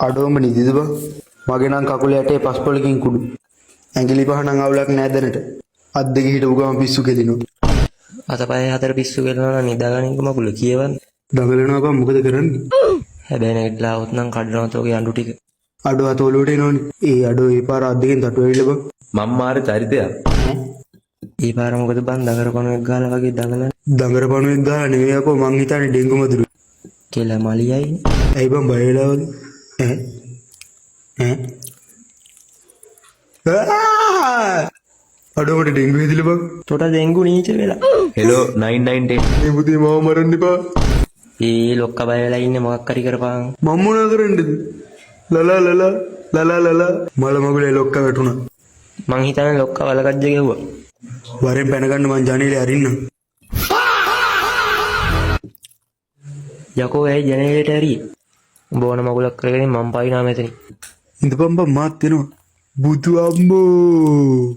අඩෝම නිදිද බං? මගේ නම් කකුල යටේ පස්පොලකින් කුඩු. ඇඟිලි පහ නම් අවුලක් නෑ දැනට. අත් දෙක හිටපු ගමන් පිස්සු කෙලිනවා. අතපය හතර පිස්සු කෙලනවා නිදාගනින්ක මගුල කියවන්න. දඟලනවා බං මොකද කරන්නේ? හැබැයි නැගිටලා આવොත් නම් කඩනවා තෝගේ අඬු ටික. අඩෝ අත ඔලුවට එනවනේ. ඒ අඩෝ ඒ පාර අත් දෙකෙන් තටු වෙවිල බං. මම මාර චරිතයක්. ඒ පාර මොකද බං දඟරපණුවෙක් ගාලා වගේ දඟලන. දඟරපණුවෙක් ගාලා නෙවෙයි අපෝ මං හිතන්නේ ඩෙංගු මදුරු. කියලා මලියයි. ඇයි බං බය වෙලාවද? අඩෝමට ඩෙංගු හැදිලා බං. තොට දෙංගු නීච වෙලා. හෙලෝ 9910. මේ පුතේ මාව මරන්න එපා. ඒ ලොක්ක බය වෙලා ඉන්නේ මොකක් හරි කරපන්. මම මොනා කරන්නද? ලලා මල මගුලේ ලොක්ක වැටුණා. මං හිතන්නේ ලොක්ක වලගජ්ජ ගැහුවා. වරෙන් පැන ගන්න මං ජනේලේ අරින්නම්. යකෝ ඇයි ජනේලෙට ඇරියේ? උඹ ඕන මගුලක් කරගෙන මං පයින්නා මෙතනින්. ඉඳපන් බං මාත් එනවා. බුදු අම්මෝ